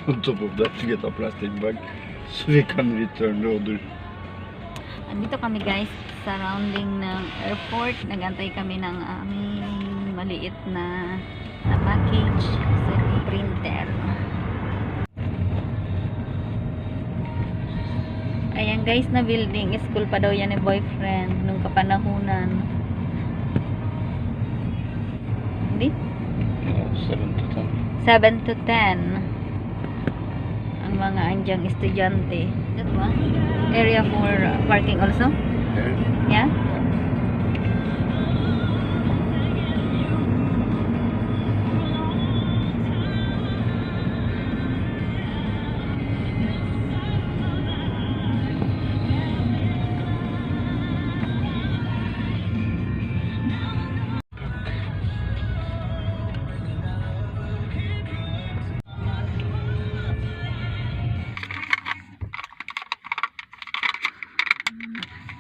on top of that to get a plastic bag so we can return the order. Andito kami guys, surrounding ng airport. Nagantay kami ng aming maliit na package sa printer. Ayan guys, na building. School pa daw yan ni boyfriend nung kapanahunan. Hindi? 7 to 10. 7 to 10 ang mga andyang estudyante. Diba? Area for parking also? Yeah?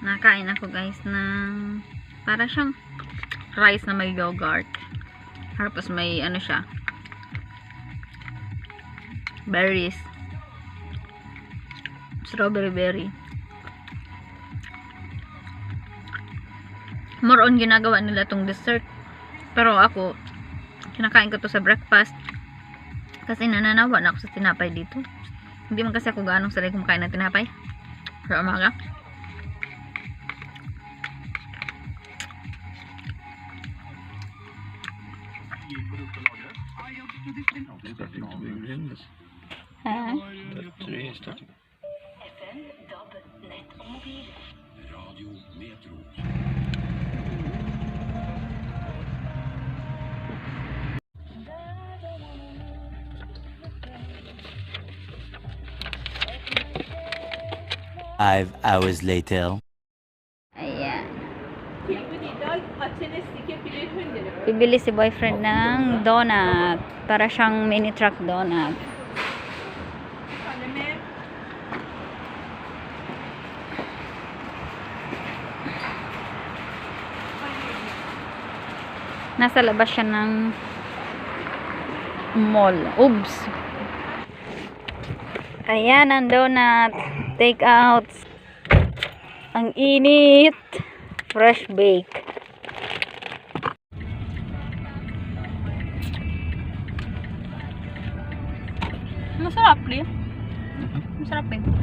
Nakain ako guys ng para siyang rice na may yogurt. Tapos may ano siya, berries, strawberry berry. More on ginagawa nila tong dessert, pero ako kinakain ko to sa breakfast kasi nananawa na ako sa tinapay dito. Hindi man kasi ako gaano sanay kumakain ng tinapay sa umaga. Starting to be green. That tree is starting. Five hours later. Ayan. Bibili si boyfriend ng donut. Para siyang mini truck donut. Nasa labas siya ng mall. Oops. Ayan ang donut. Take out. Ang init. Fresh bake. Masarap, Lee. Masarap eh.